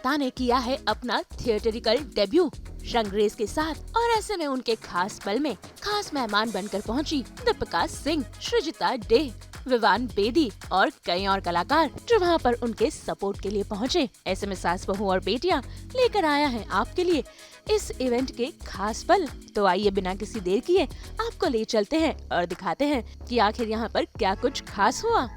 मेहता ने किया है अपना थिएटरिकल डेब्यू रंगरेज के साथ, और ऐसे में उनके खास पल में खास मेहमान बनकर पहुंची दीपिका सिंह, सृजिता डे, विवान बेदी और कई और कलाकार जो वहां पर उनके सपोर्ट के लिए पहुंचे। ऐसे में सास बहू और बेटियां लेकर आया है आपके लिए इस इवेंट के खास पल। तो आइए बिना किसी देर किए आपको ले चलते हैं और दिखाते हैं कि आखिर यहाँ पर क्या कुछ खास हुआ।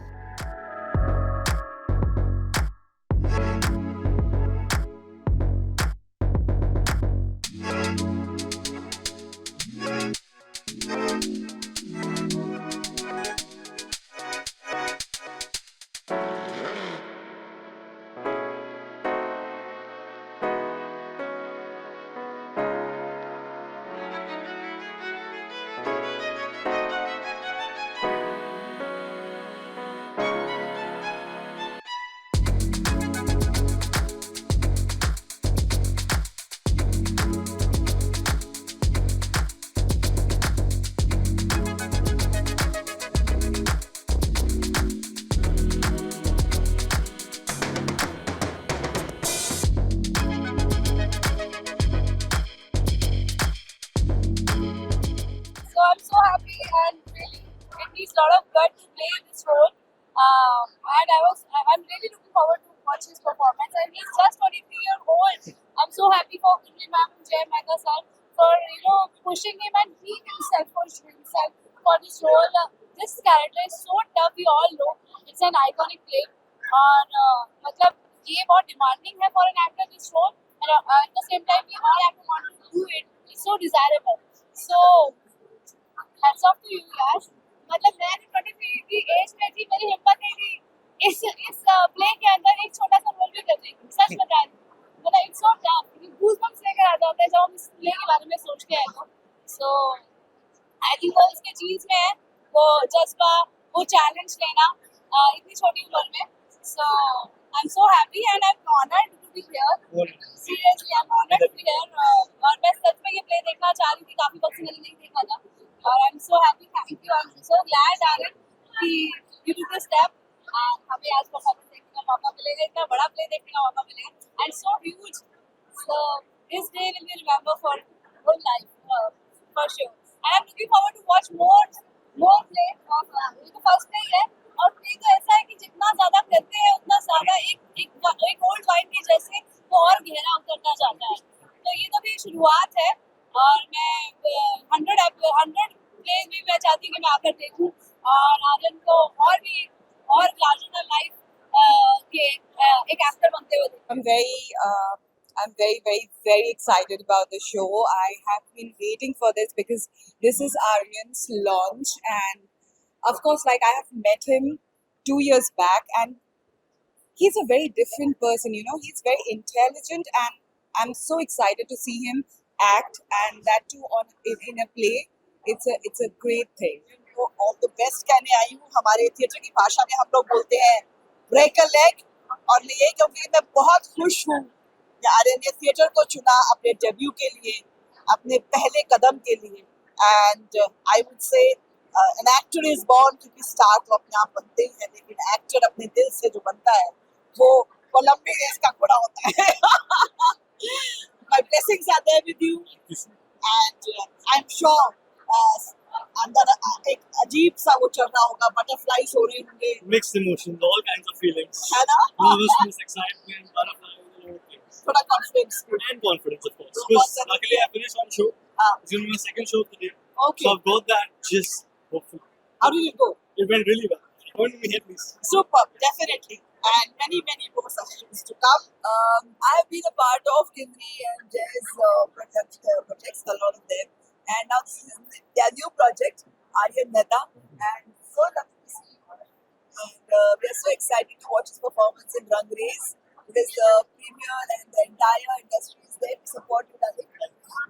I'm so happy and really it needs a lot of gut to play this role. And I'm really looking forward to watch his performance. And he's just 23-year-old. I'm so happy for Kunli ma'am and Jay Mehta sir for pushing him, and he himself pushed himself for this role. This character is so tough. We all know it's an iconic play. और मतलब ये बहुत demanding है for an actor this role. And at the same time we all have to want to do it. It's so desirable. So hats off to you यार। मतलब मैं 23 की as में थी, मेरी हिम्मत नहीं थी इस प्ले के अंदर एक छोटा सा रोल भी करने की। सच बता रही हूँ, मतलब इट्स सो टफ, गूज़बम्प्स लेकर आ जाते हैं जब हम इस प्ले के बारे में सोच के आए तो। सो आई थिंक वो उसके जीन्स में है, वो जज्बा, वो चैलेंज लेना इतनी छोटी उम्र में। So I am so happy and I am honoured to be here. Seriously I am honoured to be here. और मैं सच में ये प्ले देखना चाह रही थी, काफी वक्त से मैंने नहीं देखा था। और I am so happy, thank you, I am so glad Aryan कि you took the step and हमें आज परफॉर्मेंस देखने का मौका मिलेगा, इतना बड़ा प्ले देखने का मौका मिलेगा and so huge. So this day will be remember for whole life for sure. And I am looking forward to watch more play off ये तो फर्स्ट प्ले है। और प्ले तो ऐसा है कि जितना ज्यादा करते हैं उतना ज्यादा एक ओल्ड वाइन के जैसे वो और गहरा उतरता जाता है। तो ये तो भी शुरुआत है और मैं 100 प्लेज भी मैं चाहती हूँ कि मैं आकर देखूँ और आर्यन को और भी और लार्जर लाइफ के एक एक्टर बनते हुए देखूँ। I'm very excited about the show. I have been waiting for this because this is Aryan's launch, and of course, like I have met him 2 years back, and he's a very different person. He's very intelligent, and I'm so excited to see him act, and that too in a play. It's a great thing. तो all the best कहने आई हूँ। हमारे theatre की भाषा में हम लोग बोलते हैं ब्रेक अ लेग, और ये क्योंकि मैं बहुत खुश हूँ कि आर्यन ने थिएटर को चुना अपने डेब्यू के लिए, अपने पहले कदम के लिए। And I would say an actor is born to be star, तो अपने आप बनते ही हैं, लेकिन एक्टर अपने दिल से जो बनता है वो लंबी रेस का घोड़ा होता है। My blessings are there with you, and I'm sure अंदर एक अजीब सा वो चल रहा होगा, बटरफ्लाईज हो रहे होंगे, mixed emotions, all kinds of feelings, है ना? nervousness, excitement, butterflies, थोड़ा confidence and confidence, of course. Because luckily I finished one show. It's going to be my second show today. Okay. So I've got that just hopefully. How did it go? It went really well. According to me at least. Superb, definitely, and many more sessions to come. I have been a part of Kinri and Jay's projects, a lot of them, and now this is their new project, Aryan Mehta, and so lovely to see you. And we are so excited to watch his performance in Rangreez, because the premiere and the entire industry is there to support you, darling.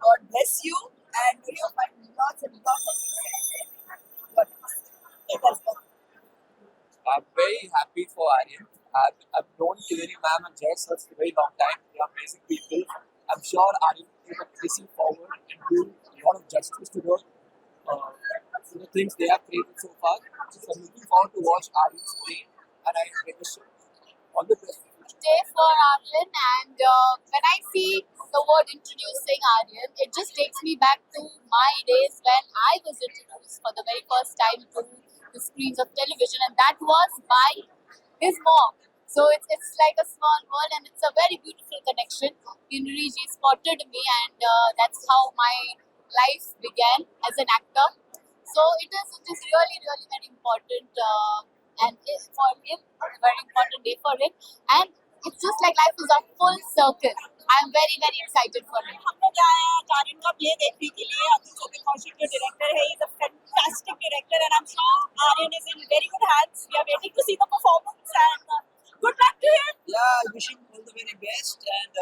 God bless you, and may you find lots and lots of success. God bless you. Let's go. I'm very happy for Aryan. I've known Kinri ma'am and Jay sir for a very long time. They are amazing people. I'm sure Aryan will be facing forward and do a lot of justice to the things they have created so far. So I'm looking forward to watch Aryan's play, and I wish all the best for the future. day for Aryan, and when I see the word introducing Aryan, it just takes me back to my days when I was introduced for the very first time to the screens of television, and that was by his mom. So it's like a small world, and it's a very beautiful connection. Kinnari ji spotted me, and that's how my life began as an actor. So it is really very important, and it's for him a very important day for him, and it's just like life is a full circle. I'm very excited for him. हम लोग आए हैं आर्यन का play देखने के लिए। अतुल चौधरी कौशिक जो director है, is a fantastic director, and I am sure Aryan is in very good hands. We are waiting to see the performance, and good luck to him. Yeah, wishing all the very best and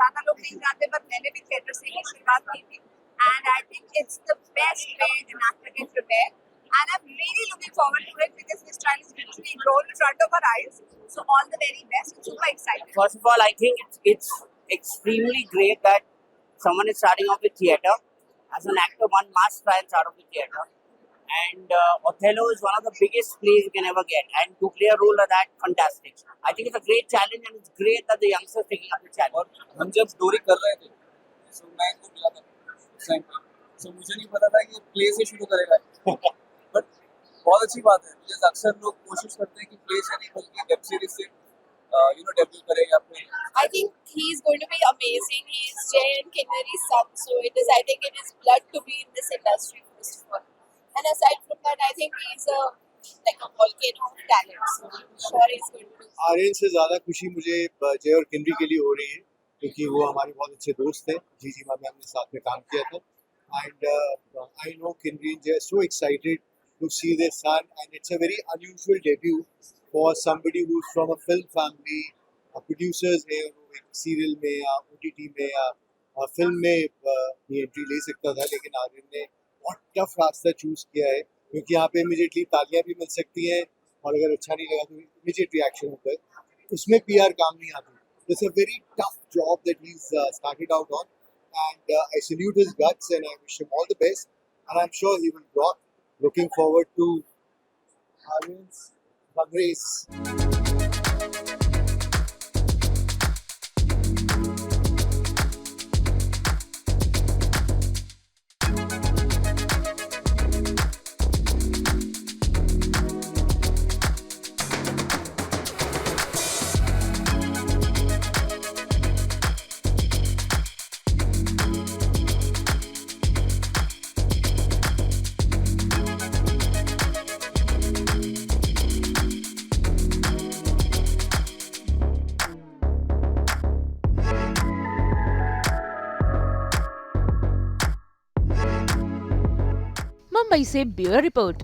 ज्यादा लोग नहीं जानते, पर मैंने भी theatre से ही शुरुआत की थी, and I think it's the best way an actor can prepare, and I am really looking forward to it because this child is literally grown in front of our eyes. So all the very best. I'm super excited. First of all, I think it's extremely great that someone is starting off with theatre. As an actor, one must try and start off with theatre. And Othello is one of the biggest plays you can ever get. And to play a role like that, fantastic. I think it's a great challenge, and it's great that the youngsters taking up the challenge. और हम जब story कर रहे थे तो मैं इनको मिला था उस टाइम पे, तो मुझे नहीं पता था कि प्ले से शुरू करेगा बट बहुत अच्छी बात है, मुझे अक्सर लोग कोशिश करते हैं कि प्ले से नहीं बल्कि वेब सीरीज से डेब्यू करे या फिर I think he's going to be amazing. He's Jay and Kinnari's son, so it is, I think, in his blood to be in this industry first of all. And aside from that, I think he's like a volcano of talent. So I'm sure he's going to do. Aryan से ज़्यादा खुशी मुझे जय और किनरी के लिए हो रही है, क्योंकि वो हमारे बहुत अच्छे दोस्त हैं। जी मैम ने साथ में काम किया था, and I know Kinri and जय so excited to see their son, and it's a very unusual debut for somebody who's from a film family, producers है, वो एक serial में या OTT में या film में ये entry ले सकता था, लेकिन आर्यन ने बहुत टफ रास्ता चूज किया है, क्योंकि यहाँ पे इमीडिएटली तालियां भी मिल सकती हैं, और अगर अच्छा नहीं लगा तो इमीडिएट रिएक्शन होता है, उसमें PR काम नहीं आती। It's a very tough job that he's started out on, and I salute his guts and I wish him all the best, and I'm sure he will rock. Looking forward to Aryan's race. Mumbai से bureau report.